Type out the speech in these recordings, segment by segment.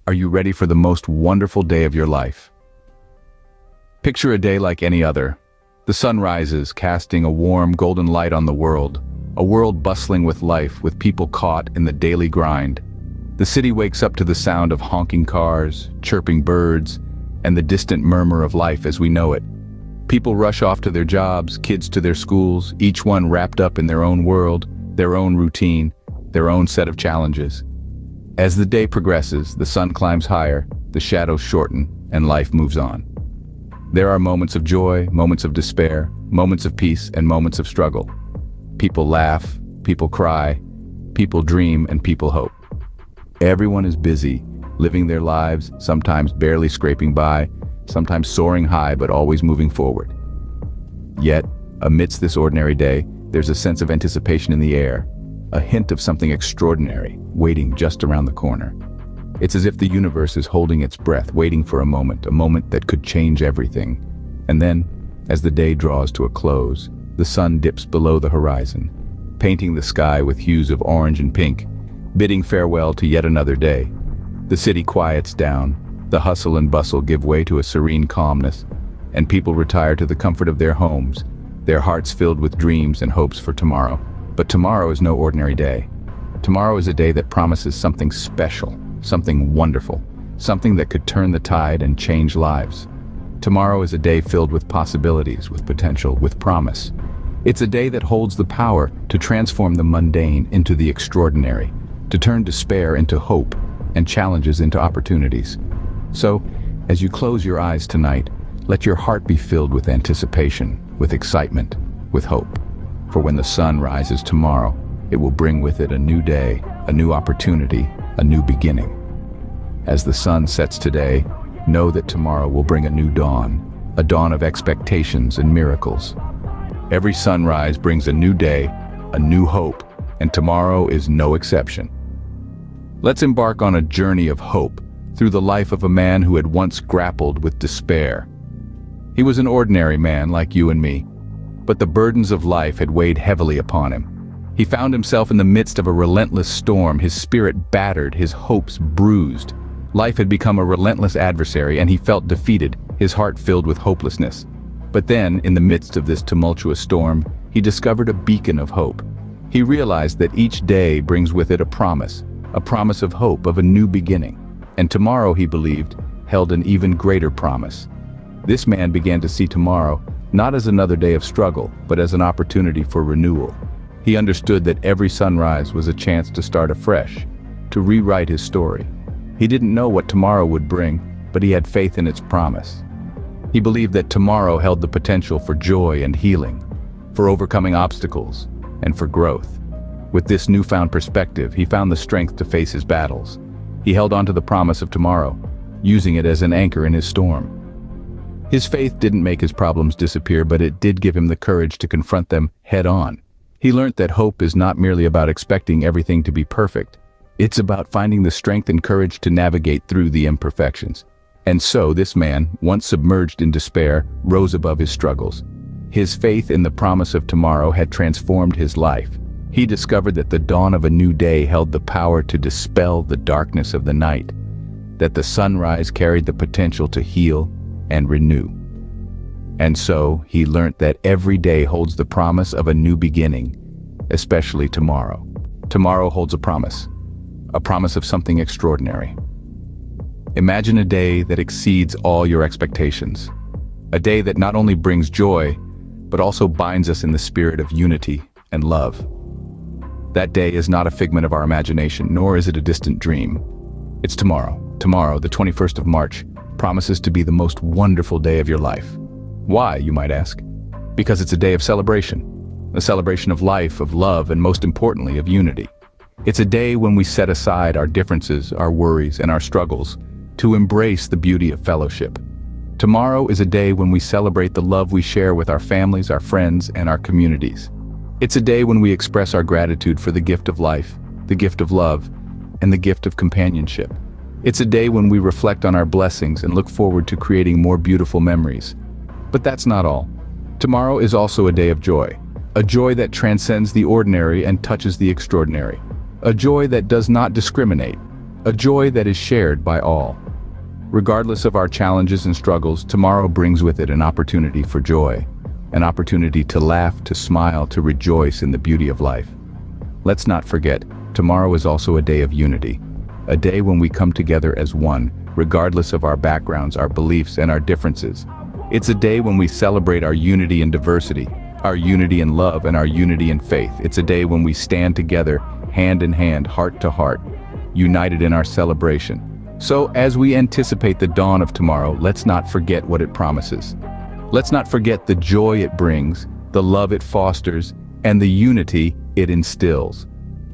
Are you ready for the most wonderful day of your life? Picture a day like any other. The sun rises, casting a warm, golden light on the world. A world bustling with life, with people caught in the daily grind. The city wakes up to the sound of honking cars, chirping birds, and the distant murmur of life as we know it. People rush off to their jobs, kids to their schools, each one wrapped up in their own world, their own routine, their own set of challenges. As the day progresses, the sun climbs higher, the shadows shorten, and life moves on. There are moments of joy, moments of despair, moments of peace, and moments of struggle. People laugh, people cry, people dream, and people hope. Everyone is busy, living their lives, sometimes barely scraping by, sometimes soaring high but always moving forward. Yet, amidst this ordinary day, there's a sense of anticipation in the air, a hint of something extraordinary, waiting just around the corner. It's as if the universe is holding its breath, waiting for a moment that could change everything. And then, as the day draws to a close, the sun dips below the horizon, painting the sky with hues of orange and pink, bidding farewell to yet another day. The city quiets down, the hustle and bustle give way to a serene calmness, and people retire to the comfort of their homes, their hearts filled with dreams and hopes for tomorrow. But tomorrow is no ordinary day. Tomorrow is a day that promises something special, something wonderful, something that could turn the tide and change lives. Tomorrow is a day filled with possibilities, with potential, with promise. It's a day that holds the power to transform the mundane into the extraordinary, to turn despair into hope and challenges into opportunities. So, as you close your eyes tonight, let your heart be filled with anticipation, with excitement, with hope. For when the sun rises tomorrow, it will bring with it a new day, a new opportunity, a new beginning. As the sun sets today, know that tomorrow will bring a new dawn, a dawn of expectations and miracles. Every sunrise brings a new day, a new hope, and tomorrow is no exception. Let's embark on a journey of hope through the life of a man who had once grappled with despair. He was an ordinary man like you and me, but the burdens of life had weighed heavily upon him. He found himself in the midst of a relentless storm, his spirit battered, his hopes bruised. Life had become a relentless adversary, and he felt defeated, his heart filled with hopelessness. But then, in the midst of this tumultuous storm, he discovered a beacon of hope. He realized that each day brings with it a promise of hope, of a new beginning. And tomorrow, he believed, held an even greater promise. This man began to see tomorrow not as another day of struggle, but as an opportunity for renewal. He understood that every sunrise was a chance to start afresh, to rewrite his story. He didn't know what tomorrow would bring, but he had faith in its promise. He believed that tomorrow held the potential for joy and healing, for overcoming obstacles, and for growth. With this newfound perspective, he found the strength to face his battles. He held on to the promise of tomorrow, using it as an anchor in his storm. His faith didn't make his problems disappear, but it did give him the courage to confront them head-on. He learned that hope is not merely about expecting everything to be perfect. It's about finding the strength and courage to navigate through the imperfections. And so this man, once submerged in despair, rose above his struggles. His faith in the promise of tomorrow had transformed his life. He discovered that the dawn of a new day held the power to dispel the darkness of the night, that the sunrise carried the potential to heal and renew. And so he learnt that every day holds the promise of a new beginning, especially tomorrow. Tomorrow holds a promise of something extraordinary. Imagine a day that exceeds all your expectations, a day that not only brings joy, but also binds us in the spirit of unity and love. That day is not a figment of our imagination, nor is it a distant dream. It's tomorrow. Tomorrow, the 21st of March, promises to be the most wonderful day of your life. Why, you might ask? Because it's a day of celebration. A celebration of life, of love, and most importantly, of unity. It's a day when we set aside our differences, our worries, and our struggles to embrace the beauty of fellowship. Tomorrow is a day when we celebrate the love we share with our families, our friends, and our communities. It's a day when we express our gratitude for the gift of life, the gift of love, and the gift of companionship. It's a day when we reflect on our blessings and look forward to creating more beautiful memories. But that's not all. Tomorrow is also a day of joy, a joy that transcends the ordinary and touches the extraordinary, a joy that does not discriminate, a joy that is shared by all. Regardless of our challenges and struggles, tomorrow brings with it an opportunity for joy, an opportunity to laugh, to smile, to rejoice in the beauty of life. Let's not forget, tomorrow is also a day of unity, a day when we come together as one, regardless of our backgrounds, our beliefs, and our differences. It's a day when we celebrate our unity in diversity, our unity in love, and our unity in faith. It's a day when we stand together, hand in hand, heart to heart, united in our celebration. So, as we anticipate the dawn of tomorrow, let's not forget what it promises. Let's not forget the joy it brings, the love it fosters, and the unity it instills.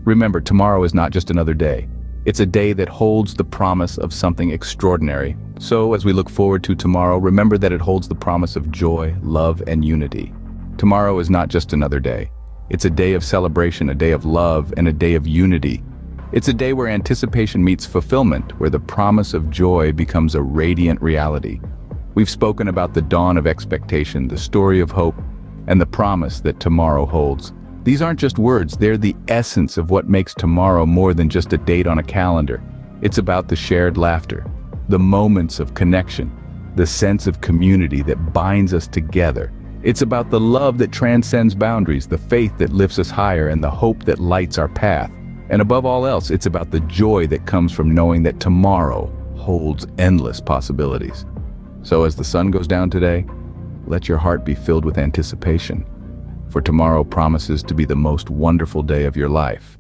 Remember, tomorrow is not just another day. It's a day that holds the promise of something extraordinary. So, as we look forward to tomorrow, remember that it holds the promise of joy, love, and unity. Tomorrow is not just another day. It's a day of celebration, a day of love, and a day of unity. It's a day where anticipation meets fulfillment, where the promise of joy becomes a radiant reality. We've spoken about the dawn of expectation, the story of hope, and the promise that tomorrow holds. These aren't just words, they're the essence of what makes tomorrow more than just a date on a calendar. It's about the shared laughter, the moments of connection, the sense of community that binds us together. It's about the love that transcends boundaries, the faith that lifts us higher, and the hope that lights our path. And above all else, it's about the joy that comes from knowing that tomorrow holds endless possibilities. So as the sun goes down today, let your heart be filled with anticipation, for tomorrow promises to be the most wonderful day of your life.